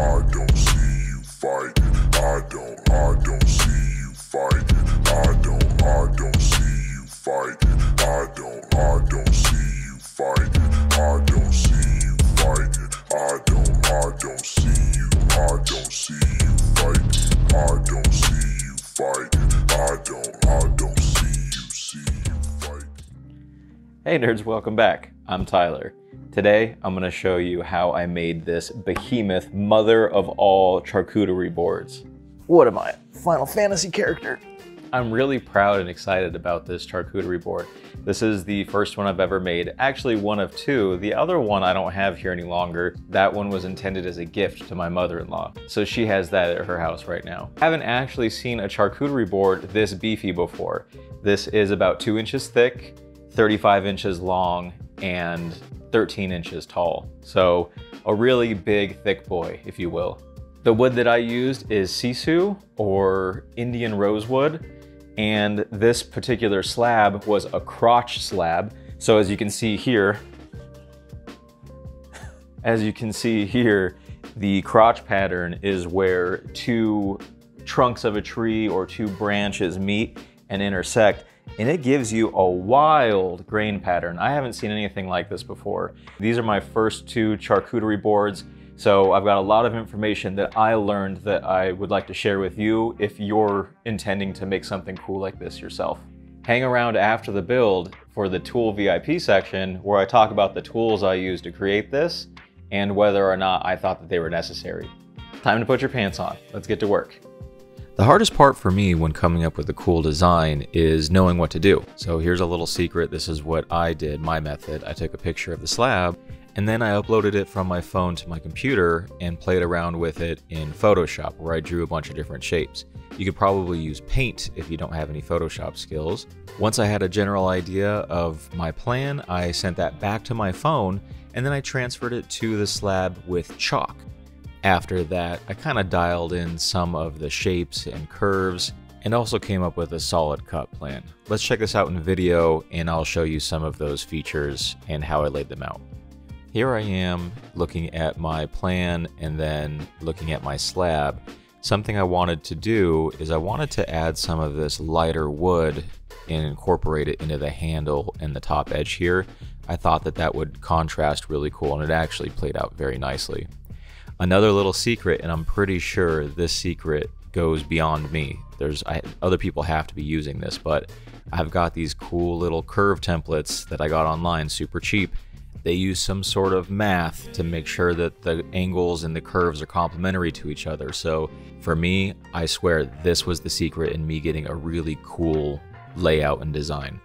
don't see you fighting. I don't see you fighting. I don't see you fighting. I don't see you fighting. I don't see you fighting. I don't see you. I don't see you fighting. I don't see you fighting. I don't see you fighting. Hey nerds, welcome back. I'm Tyler. Today, I'm gonna show you how I made this behemoth mother of all charcuterie boards. What am I, Final Fantasy character? I'm really proud and excited about this charcuterie board. This is the first one I've ever made, actually one of two. The other one I don't have here any longer. That one was intended as a gift to my mother-in-law. So she has that at her house right now. I haven't actually seen a charcuterie board this beefy before. This is about 2 inches thick, 35 inches long, and 13 inches tall. So a really big, thick boy, if you will. The wood that I used is sisu or Indian Rosewood. And this particular slab was a crotch slab. So as you can see here, the crotch pattern is where two trunks of a tree or two branches meet and intersect. And it gives you a wild grain pattern. I haven't seen anything like this before. These are my first two charcuterie boards. So I've got a lot of information that I learned that I would like to share with you if you're intending to make something cool like this yourself. Hang around after the build for the tool VIP section where I talk about the tools I used to create this and whether or not I thought that they were necessary. Time to put your pants on. Let's get to work. The hardest part for me when coming up with a cool design is knowing what to do. So here's a little secret. This is what I did, my method. I took a picture of the slab and then I uploaded it from my phone to my computer and played around with it in Photoshop where I drew a bunch of different shapes. You could probably use paint if you don't have any Photoshop skills. Once I had a general idea of my plan, I sent that back to my phone and then I transferred it to the slab with chalk. After that, I kind of dialed in some of the shapes and curves and also came up with a solid cut plan. Let's check this out in video and I'll show you some of those features and how I laid them out. Here I am looking at my plan and then looking at my slab. Something I wanted to do is I wanted to add some of this lighter wood and incorporate it into the handle and the top edge here. I thought that that would contrast really cool and it actually played out very nicely. Another little secret, and I'm pretty sure this secret goes beyond me. Other people have to be using this, but I've got these cool little curve templates that I got online, super cheap. They use some sort of math to make sure that the angles and the curves are complementary to each other. So for me, I swear this was the secret in me getting a really cool layout and design.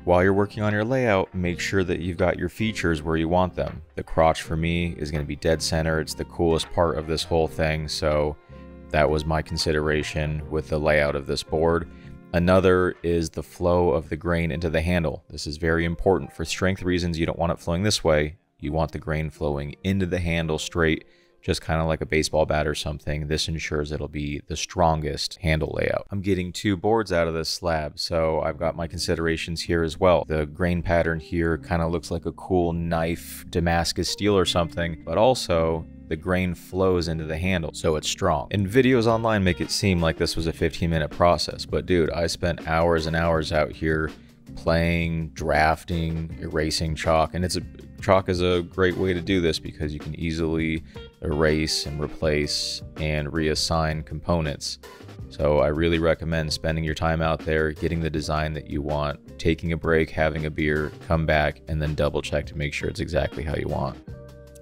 While you're working on your layout, make sure that you've got your features where you want them. The crotch for me is going to be dead center. It's the coolest part of this whole thing, so that was my consideration with the layout of this board. Another is the flow of the grain into the handle. This is very important. For strength reasons, you don't want it flowing this way. You want the grain flowing into the handle straight, just kind of like a baseball bat or something. This ensures it'll be the strongest handle layout. I'm getting two boards out of this slab, so I've got my considerations here as well. The grain pattern here kind of looks like a cool knife, Damascus steel or something, but also the grain flows into the handle, so it's strong. And videos online make it seem like this was a 15-minute process, but dude, I spent hours and hours out here playing, drafting, erasing chalk, and chalk is a great way to do this because you can easily erase and replace and reassign components. So I really recommend spending your time out there, getting the design that you want, taking a break, having a beer, come back, and then double check to make sure it's exactly how you want.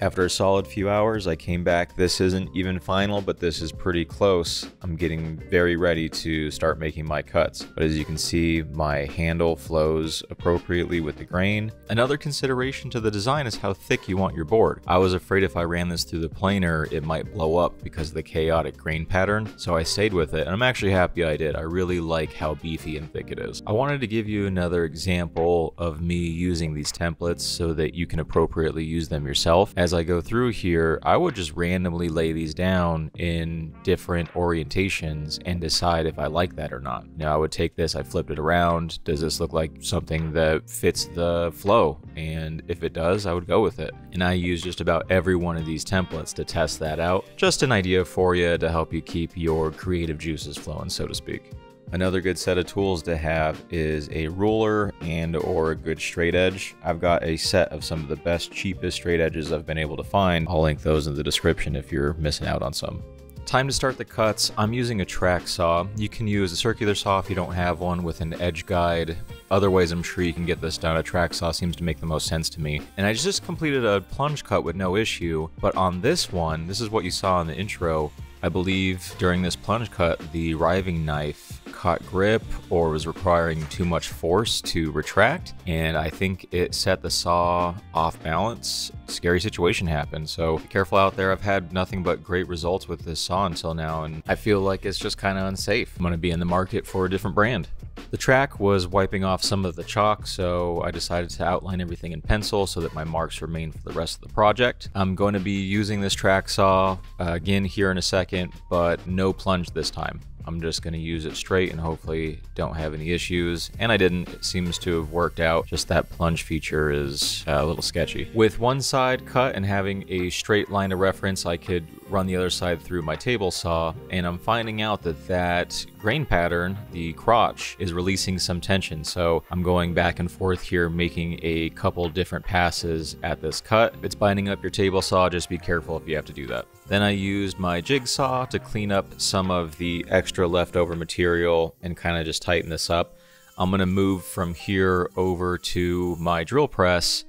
After a solid few hours, I came back. This isn't even final, but this is pretty close. I'm getting very ready to start making my cuts. But as you can see, my handle flows appropriately with the grain. Another consideration to the design is how thick you want your board. I was afraid if I ran this through the planer, it might blow up because of the chaotic grain pattern. So I stayed with it, and I'm actually happy I did. I really like how beefy and thick it is. I wanted to give you another example of me using these templates so that you can appropriately use them yourself. As as I go through here, I would just randomly lay these down in different orientations and decide if I like that or not. Now I would take this, I flipped it around. Does this look like something that fits the flow? And if it does, I would go with it. And I use just about every one of these templates to test that out. Just an idea for you to help you keep your creative juices flowing, so to speak. Another good set of tools to have is a ruler and or a good straight edge. I've got a set of some of the best, cheapest straight edges I've been able to find. I'll link those in the description if you're missing out on some. Time to start the cuts. I'm using a track saw. You can use a circular saw if you don't have one with an edge guide. Other ways I'm sure you can get this done. A track saw seems to make the most sense to me. And I just completed a plunge cut with no issue, but on this one, this is what you saw in the intro. I believe during this plunge cut, the riving knife caught grip or was requiring too much force to retract, and I think it set the saw off balance. Scary situation happened, so be careful out there. I've had nothing but great results with this saw until now, and I feel like it's just kind of unsafe. I'm going to be in the market for a different brand. The track was wiping off some of the chalk, so I decided to outline everything in pencil so that my marks remain for the rest of the project. I'm going to be using this track saw again here in a second, but no plunge this time. I'm just going to use it straight and hopefully don't have any issues. And I didn't. It seems to have worked out. Just that plunge feature is a little sketchy. With one side cut and having a straight line of reference, I could run the other side through my table saw, and I'm finding out that that grain pattern, the crotch, is releasing some tension. So I'm going back and forth here, making a couple different passes at this cut. If it's binding up your table saw, just be careful if you have to do that. Then I used my jigsaw to clean up some of the extra leftover material and kind of just tighten this up. I'm going to move from here over to my drill press,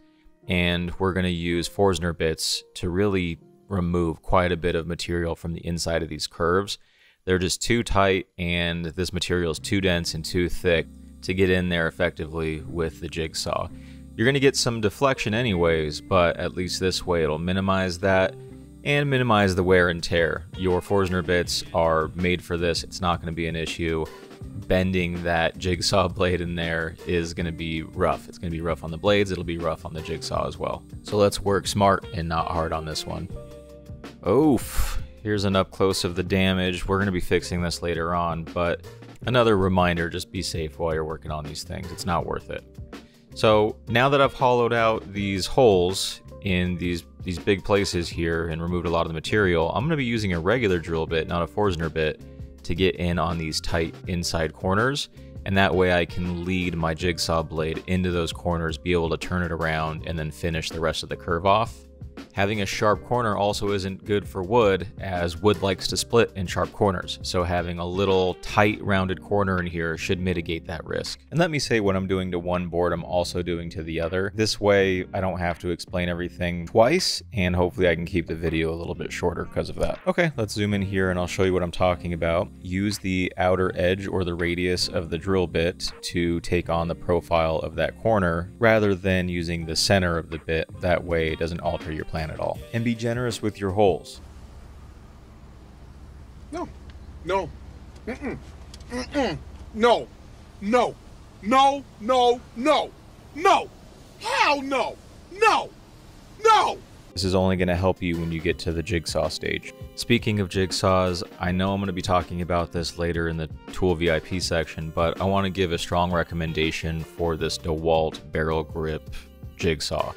and we're going to use Forstner bits to really remove quite a bit of material from the inside of these curves. They're just too tight, and this material is too dense and too thick to get in there effectively with the jigsaw. You're going to get some deflection anyways, but at least this way it'll minimize that and minimize the wear and tear. Your Forstner bits are made for this. It's not going to be an issue. Bending that jigsaw blade in there is going to be rough. It's going to be rough on the blades. It'll be rough on the jigsaw as well. So let's work smart and not hard on this one. Oof. Here's an up close of the damage. We're going to be fixing this later on, but another reminder, just be safe while you're working on these things. It's not worth it. So now that I've hollowed out these holes in these big places here and removed a lot of the material, I'm going to be using a regular drill bit, not a Forstner bit, to get in on these tight inside corners, and that way I can lead my jigsaw blade into those corners, be able to turn it around, and then finish the rest of the curve off. Having a sharp corner also isn't good for wood, as wood likes to split in sharp corners, so having a little tight rounded corner in here should mitigate that risk. And let me say, what I'm doing to one board I'm also doing to the other. This way I don't have to explain everything twice, and hopefully I can keep the video a little bit shorter because of that. Okay, let's zoom in here and I'll show you what I'm talking about. Use the outer edge or the radius of the drill bit to take on the profile of that corner rather than using the center of the bit. That way it doesn't alter your plan at all. And be generous with your holes. No. No. Mm-mm. Mm-mm. No. No. No. No. No. No. Hell no. No. No. This is only going to help you when you get to the jigsaw stage. Speaking of jigsaws, I know I'm going to be talking about this later in the tool VIP section, but I want to give a strong recommendation for this DeWalt barrel grip jigsaw.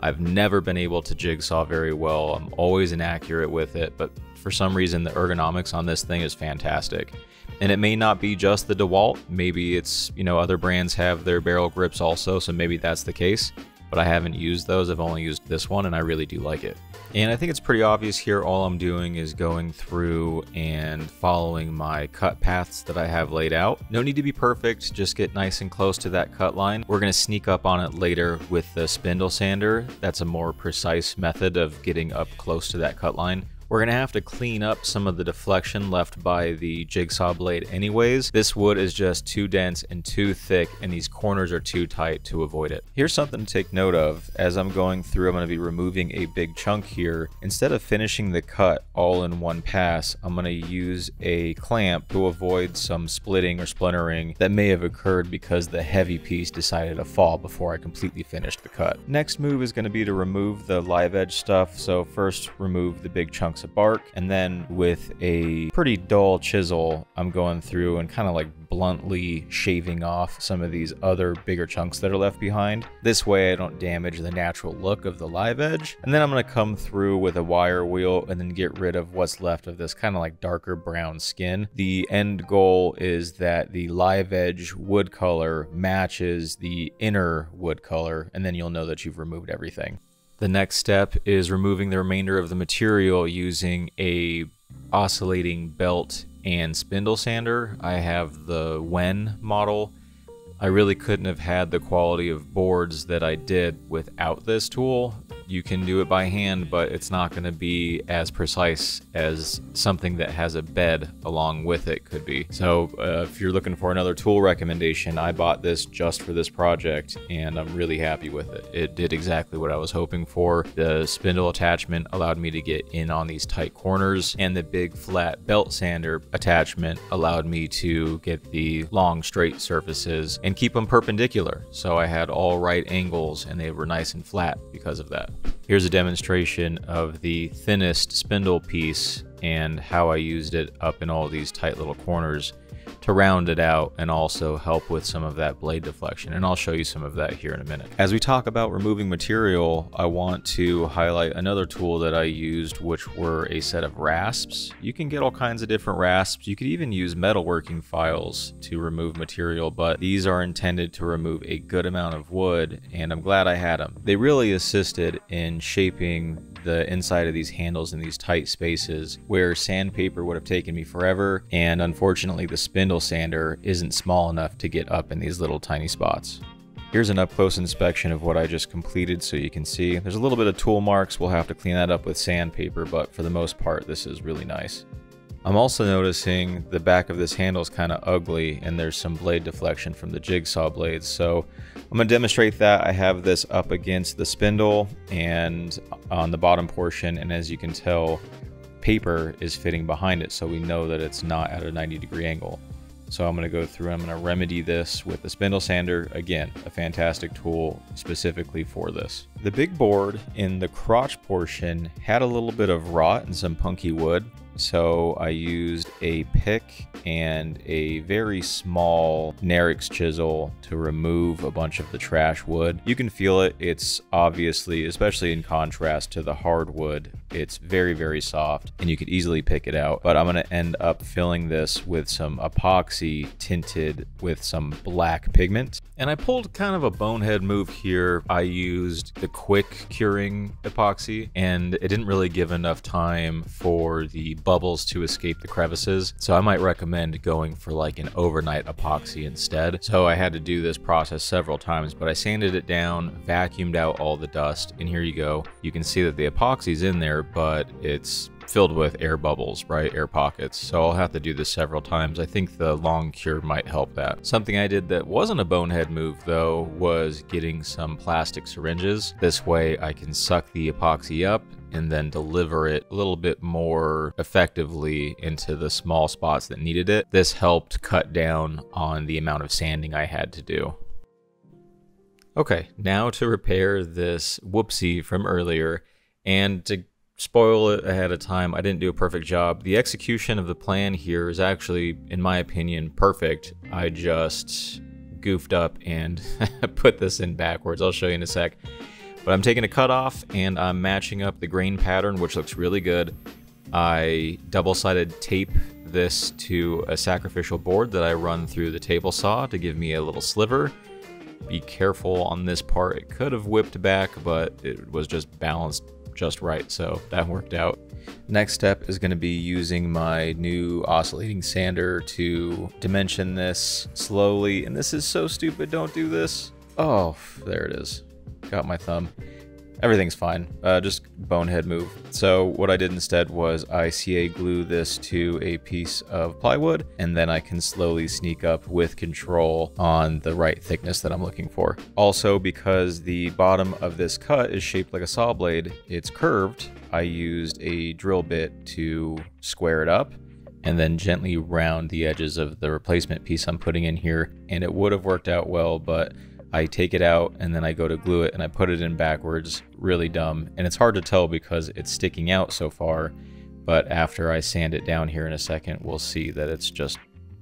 I've never been able to jigsaw very well. I'm always inaccurate with it, but for some reason the ergonomics on this thing is fantastic. And it may not be just the DeWalt. Maybe it's, other brands have their barrel grips also, so maybe that's the case. But I haven't used those. I've only used this one, and I really do like it. And I think it's pretty obvious here. All I'm doing is going through and following my cut paths that I have laid out. No need to be perfect, just get nice and close to that cut line. We're going to sneak up on it later with the spindle sander. That's a more precise method of getting up close to that cut line. We're gonna have to clean up some of the deflection left by the jigsaw blade anyways. This wood is just too dense and too thick, and these corners are too tight to avoid it. Here's something to take note of. As I'm going through, I'm gonna be removing a big chunk here. Instead of finishing the cut all in one pass, I'm gonna use a clamp to avoid some splitting or splintering that may have occurred because the heavy piece decided to fall before I completely finished the cut. Next move is gonna be to remove the live edge stuff. So first remove the big chunks of bark, and then with a pretty dull chisel, I'm going through and kind of like bluntly shaving off some of these other bigger chunks that are left behind. This way I don't damage the natural look of the live edge. And then I'm going to come through with a wire wheel and then get rid of what's left of this kind of like darker brown skin. The end goal is that the live edge wood color matches the inner wood color, and then you'll know that you've removed everything. The next step is removing the remainder of the material using a oscillating belt and spindle sander. I have the Wen model. I really couldn't have had the quality of boards that I did without this tool. You can do it by hand, but it's not going to be as precise as something that has a bed along with it could be. So if you're looking for another tool recommendation, I bought this just for this project and I'm really happy with it. It did exactly what I was hoping for. The spindle attachment allowed me to get in on these tight corners, and the big flat belt sander attachment allowed me to get the long straight surfaces and keep them perpendicular. So I had all right angles and they were nice and flat because of that. Here's a demonstration of the thinnest spindle piece and how I used it up in all these tight little corners to round it out and also help with some of that blade deflection, and I'll show you some of that here in a minute. As we talk about removing material, I want to highlight another tool that I used, which were a set of rasps. You can get all kinds of different rasps. You could even use metalworking files to remove material, but these are intended to remove a good amount of wood, and I'm glad I had them. They really assisted in shaping the inside of these handles in these tight spaces where sandpaper would have taken me forever, and unfortunately the spindle sander isn't small enough to get up in these little tiny spots. Here's an up-close inspection of what I just completed so you can see. There's a little bit of tool marks. We'll have to clean that up with sandpaper, but for the most part this is really nice. I'm also noticing the back of this handle is kind of ugly and there's some blade deflection from the jigsaw blades. So I'm going to demonstrate that. I have this up against the spindle and on the bottom portion, and as you can tell, paper is fitting behind it, so we know that it's not at a 90-degree angle. So I'm going to go through, I'm going to remedy this with the spindle sander. Again, a fantastic tool specifically for this. The big board in the crotch portion had a little bit of rot and some punky wood. So I used a pick and a very small Narix chisel to remove a bunch of the trash wood. You can feel it. It's obviously, especially in contrast to the hardwood, it's very, very soft and you could easily pick it out. But I'm going to end up filling this with some epoxy tinted with some black pigment. And I pulled kind of a bonehead move here. I used the quick curing epoxy and it didn't really give enough time for the bubbles to escape the crevices. So I might recommend going for like an overnight epoxy instead. So I had to do this process several times, but I sanded it down, vacuumed out all the dust, and here you go. You can see that the epoxy's in there, but it's filled with air bubbles, right? Air pockets. So I'll have to do this several times. I think the long cure might help that. Something I did that wasn't a bonehead move though was getting some plastic syringes. This way I can suck the epoxy up and then deliver it a little bit more effectively into the small spots that needed it. This helped cut down on the amount of sanding I had to do. Okay, now to repair this whoopsie from earlier, and to spoil it ahead of time, I didn't do a perfect job. The execution of the plan here is actually, in my opinion, perfect. I just goofed up and put this in backwards. I'll show you in a sec. But I'm taking a cutoff and I'm matching up the grain pattern, which looks really good. I double-sided tape this to a sacrificial board that I run through the table saw to give me a little sliver. Be careful on this part. It could have whipped back, but it was just balanced just right, so that worked out. Next step is going to be using my new oscillating sander to dimension this slowly. And this is so stupid, don't do this. Oh, there it is. Got my thumb. Everything's fine, just bonehead move. So what I did instead was I CA glue this to a piece of plywood, and then I can slowly sneak up with control on the right thickness that I'm looking for. Also, because the bottom of this cut is shaped like a saw blade, it's curved, I used a drill bit to square it up and then gently round the edges of the replacement piece I'm putting in here. And it would have worked out well, but I take it out and then I go to glue it and I put it in backwards. Really dumb. And it's hard to tell because it's sticking out so far. But after I sand it down here in a second, we'll see that it's just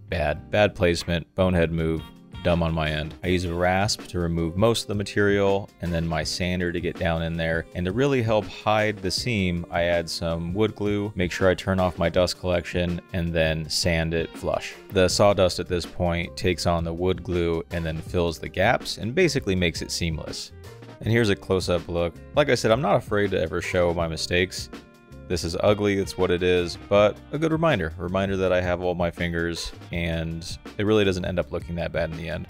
bad. Bad placement, bonehead move, dumb on my end. I use a rasp to remove most of the material and then my sander to get down in there. And to really help hide the seam, I add some wood glue, make sure I turn off my dust collection, and then sand it flush. The sawdust at this point takes on the wood glue and then fills the gaps and basically makes it seamless. And here's a close-up look. Like I said, I'm not afraid to ever show my mistakes. This is ugly, it's what it is, but a good reminder. A reminder that I have all my fingers and it really doesn't end up looking that bad in the end.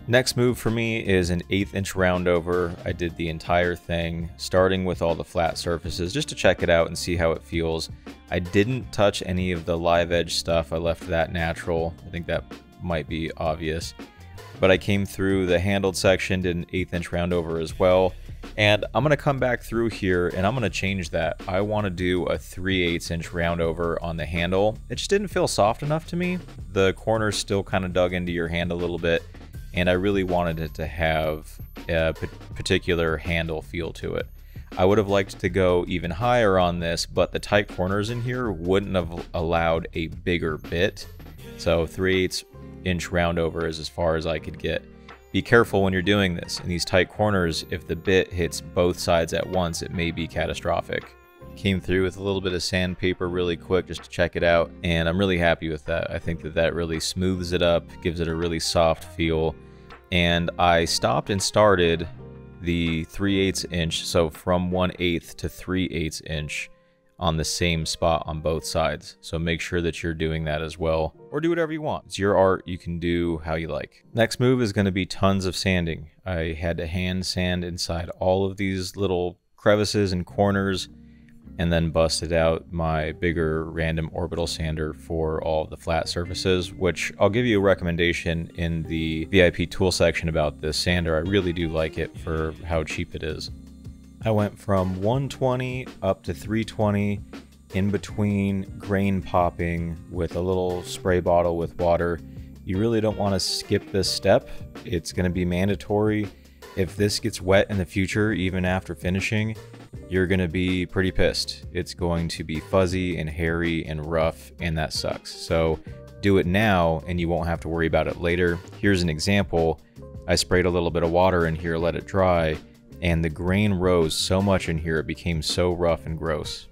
Next move for me is an 1/8 inch round over. I did the entire thing, starting with all the flat surfaces just to check it out and see how it feels. I didn't touch any of the live edge stuff. I left that natural. I think that might be obvious. But I came through the handled section, did an 1/8 inch round over as well. And I'm going to come back through here and I'm going to change that. I want to do a 3/8 inch round over on the handle. It just didn't feel soft enough to me. The corners still kind of dug into your hand a little bit. And I really wanted it to have a particular handle feel to it. I would have liked to go even higher on this, but the tight corners in here wouldn't have allowed a bigger bit. So 3/8 inch round over is as far as I could get. Be careful when you're doing this. In these tight corners, if the bit hits both sides at once, it may be catastrophic. Came through with a little bit of sandpaper really quick just to check it out, and I'm really happy with that. I think that that really smooths it up, gives it a really soft feel. And I stopped and started the 3/8 inch, so from 1/8 to 3/8 inch on the same spot on both sides. So make sure that you're doing that as well, or do whatever you want. It's your art, you can do how you like. Next move is going to be tons of sanding. I had to hand sand inside all of these little crevices and corners, and then busted out my bigger random orbital sander for all of the flat surfaces, which I'll give you a recommendation in the VIP tool section about this sander. I really do like it for how cheap it is. I went from 120 up to 320 in between grain popping with a little spray bottle with water. You really don't want to skip this step. It's going to be mandatory. If this gets wet in the future, even after finishing, you're going to be pretty pissed. It's going to be fuzzy and hairy and rough, and that sucks. So do it now and you won't have to worry about it later. Here's an example. I sprayed a little bit of water in here, let it dry, and the grain rose so much in here, it became so rough and gross.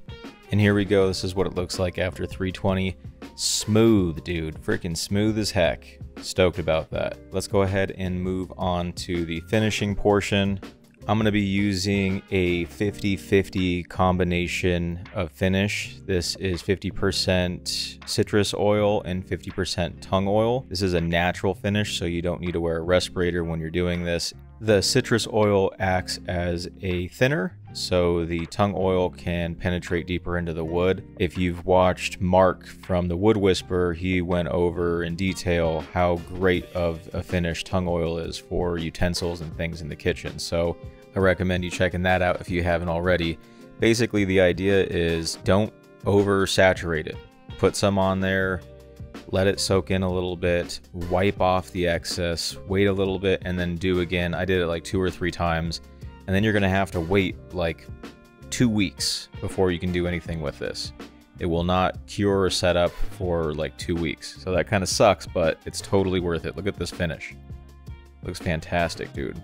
And here we go, this is what it looks like after 320. Smooth, dude, freaking smooth as heck. Stoked about that. Let's go ahead and move on to the finishing portion. I'm going to be using a 50-50 combination of finish. This is 50% citrus oil and 50% tung oil. This is a natural finish, so you don't need to wear a respirator when you're doing this. The citrus oil acts as a thinner, so the tung oil can penetrate deeper into the wood. If you've watched Mark from the Wood Whisperer, he went over in detail how great of a finish tung oil is for utensils and things in the kitchen. So I recommend you checking that out if you haven't already. Basically, the idea is don't oversaturate it. Put some on there, let it soak in a little bit, wipe off the excess, wait a little bit, and then do again. I did it like 2 or 3 times, and then you're gonna have to wait like 2 weeks before you can do anything with this. It will not cure or set up for like 2 weeks. So that kind of sucks, but it's totally worth it. Look at this finish. Looks fantastic, dude.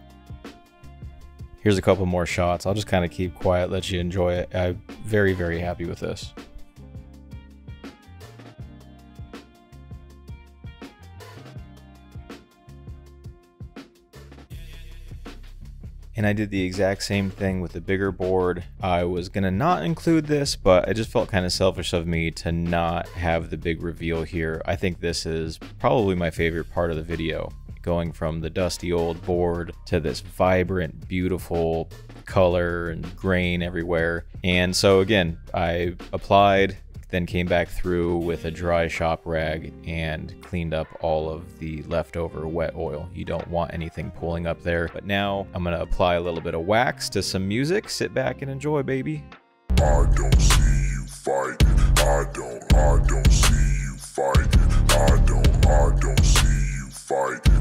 Here's a couple more shots. I'll just kind of keep quiet, let you enjoy it. I'm very, very happy with this. And I did the exact same thing with the bigger board. I was gonna not include this, but it just felt kind of selfish of me to not have the big reveal here. I think this is probably my favorite part of the video. Going from the dusty old board to this vibrant, beautiful color and grain everywhere. And so again, I applied, then came back through with a dry shop rag and cleaned up all of the leftover wet oil. You don't want anything pooling up there. But now I'm gonna apply a little bit of wax to some music. Sit back and enjoy, baby. I don't see you fighting. I don't see you fighting. I don't see you fighting.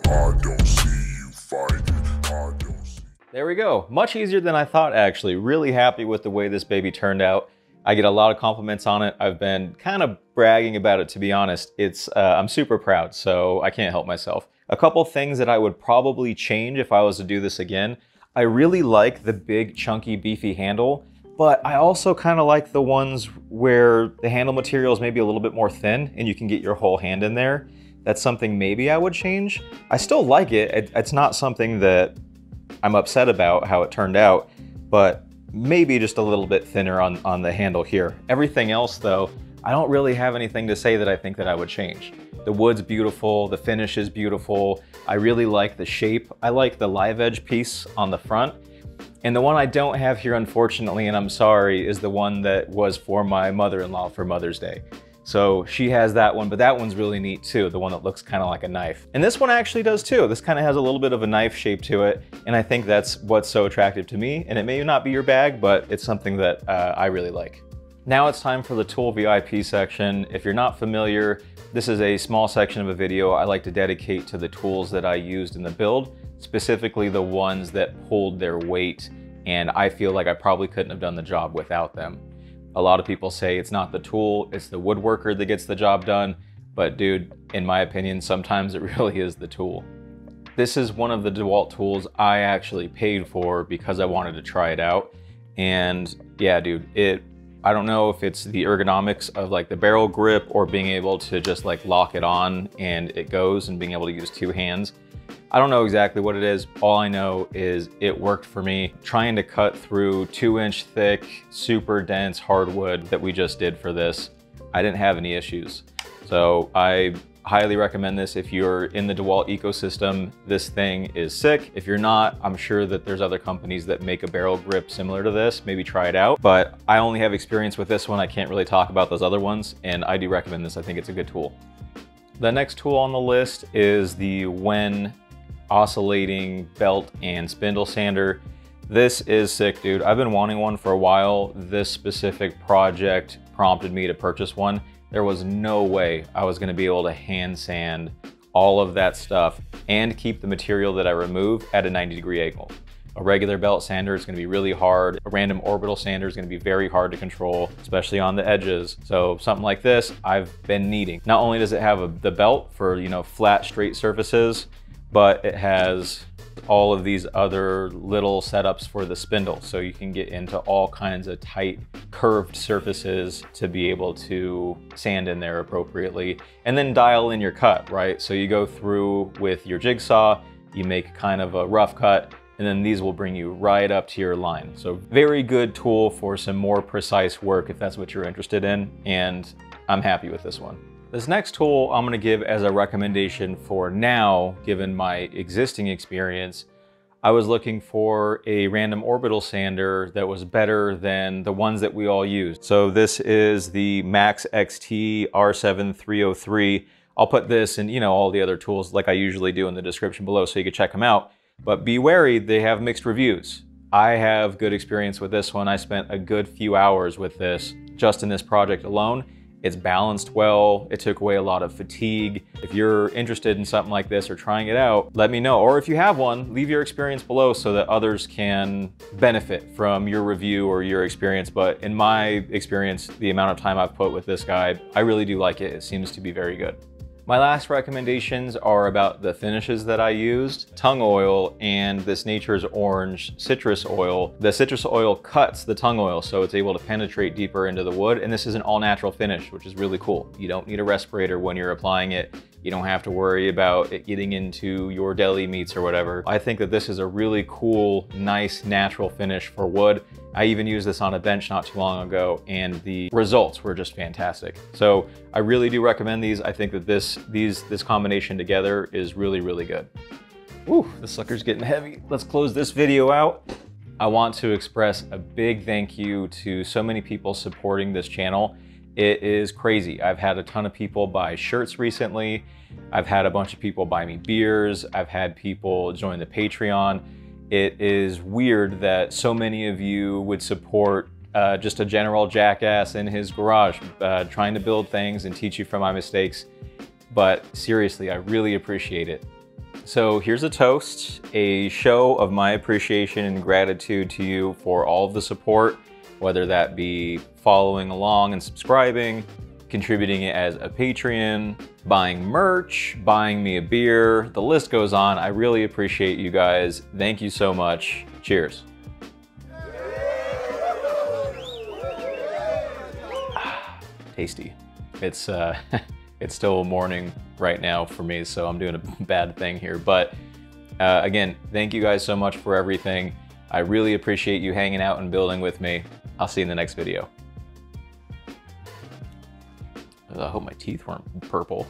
I don't see you fighting. I don't see. There we go. Much easier than I thought, actually. Really happy with the way this baby turned out. I get a lot of compliments on it. I've been kind of bragging about it, to be honest. I'm super proud, so I can't help myself. A couple things that I would probably change if I was to do this again. I really like the big, chunky, beefy handle, but I also kind of like the ones where the handle material is maybe a little bit more thin and you can get your whole hand in there. That's something maybe I would change. I still like it. It's not something that I'm upset about how it turned out, but maybe just a little bit thinner on the handle here. Everything else though, I don't really have anything to say that I think that I would change. The wood's beautiful, the finish is beautiful. I really like the shape. I like the live edge piece on the front. And the one I don't have here, unfortunately, and I'm sorry, is the one that was for my mother-in-law for Mother's Day. So she has that one, but that one's really neat too, the one that looks kind of like a knife. And this one actually does too. This kind of has a little bit of a knife shape to it, and I think that's what's so attractive to me. And it may not be your bag, but it's something that I really like. Now it's time for the tool VIP section. If you're not familiar, this is a small section of a video I like to dedicate to the tools that I used in the build, specifically the ones that pulled their weight, and I feel like I probably couldn't have done the job without them. A lot of people say it's not the tool, it's the woodworker that gets the job done. But dude, in my opinion, sometimes it really is the tool. This is one of the DeWalt tools I actually paid for because I wanted to try it out. And yeah, dude, I don't know if it's the ergonomics of like the barrel grip or being able to just like lock it on and it goes and being able to use two hands. I don't know exactly what it is. All I know is it worked for me. Trying to cut through 2-inch thick, super dense hardwood that we just did for this, I didn't have any issues. So I highly recommend this if you're in the DeWalt ecosystem. This thing is sick. If you're not, I'm sure that there's other companies that make a barrel grip similar to this. Maybe try it out. But I only have experience with this one. I can't really talk about those other ones, and I do recommend this. I think it's a good tool. The next tool on the list is the Wen oscillating belt and spindle sander. This is sick, dude. I've been wanting one for a while. This specific project prompted me to purchase one. There was no way I was going to be able to hand sand all of that stuff and keep the material that I remove at a 90-degree angle. A regular belt sander is going to be really hard. A random orbital sander is going to be very hard to control, especially on the edges. So something like this, I've been needing. Not only does it have the belt for, you know, flat, straight surfaces, but it has all of these other little setups for the spindle. So you can get into all kinds of tight, curved surfaces to be able to sand in there appropriately and then dial in your cut, right? So you go through with your jigsaw, you make kind of a rough cut, and then these will bring you right up to your line. So very good tool for some more precise work if that's what you're interested in, and I'm happy with this one. This next tool I'm gonna give as a recommendation for now, given my existing experience. I was looking for a random orbital sander that was better than the ones that we all use. So this is the Max XT R7303. I'll put this and, you know, all the other tools like I usually do in the description below so you can check them out. But be wary, they have mixed reviews. I have good experience with this one. I spent a good few hours with this just in this project alone. It's balanced well. It took away a lot of fatigue. If you're interested in something like this or trying it out, let me know. Or if you have one, leave your experience below so that others can benefit from your review or your experience. But in my experience, the amount of time I've put with this guy, I really do like it. It seems to be very good. My last recommendations are about the finishes that I used. Tung oil and this Nature's Orange citrus oil. The citrus oil cuts the tung oil so it's able to penetrate deeper into the wood, and this is an all-natural finish, which is really cool. You don't need a respirator when you're applying it. You don't have to worry about it getting into your deli meats or whatever. I think that this is a really cool, nice, natural finish for wood. I even used this on a bench not too long ago, and the results were just fantastic. So I really do recommend these. I think that this combination together is really, really good. Whew, this sucker's getting heavy. Let's close this video out I want to express a big thank you to so many people supporting this channel. It is crazy. I've had a ton of people buy shirts recently. I've had a bunch of people buy me beers. I've had people join the Patreon. It is weird that so many of you would support just a general jackass in his garage, trying to build things and teach you from my mistakes. But seriously, I really appreciate it. So here's a toast, a show of my appreciation and gratitude to you for all of the support, whether that be following along and subscribing, contributing it as a Patreon, buying merch, buying me a beer, the list goes on. I really appreciate you guys. Thank you so much. Cheers. Tasty. It's it's still morning right now for me, so I'm doing a bad thing here. But again, thank you guys so much for everything. I really appreciate you hanging out and building with me. I'll see you in the next video. I hope my teeth weren't purple.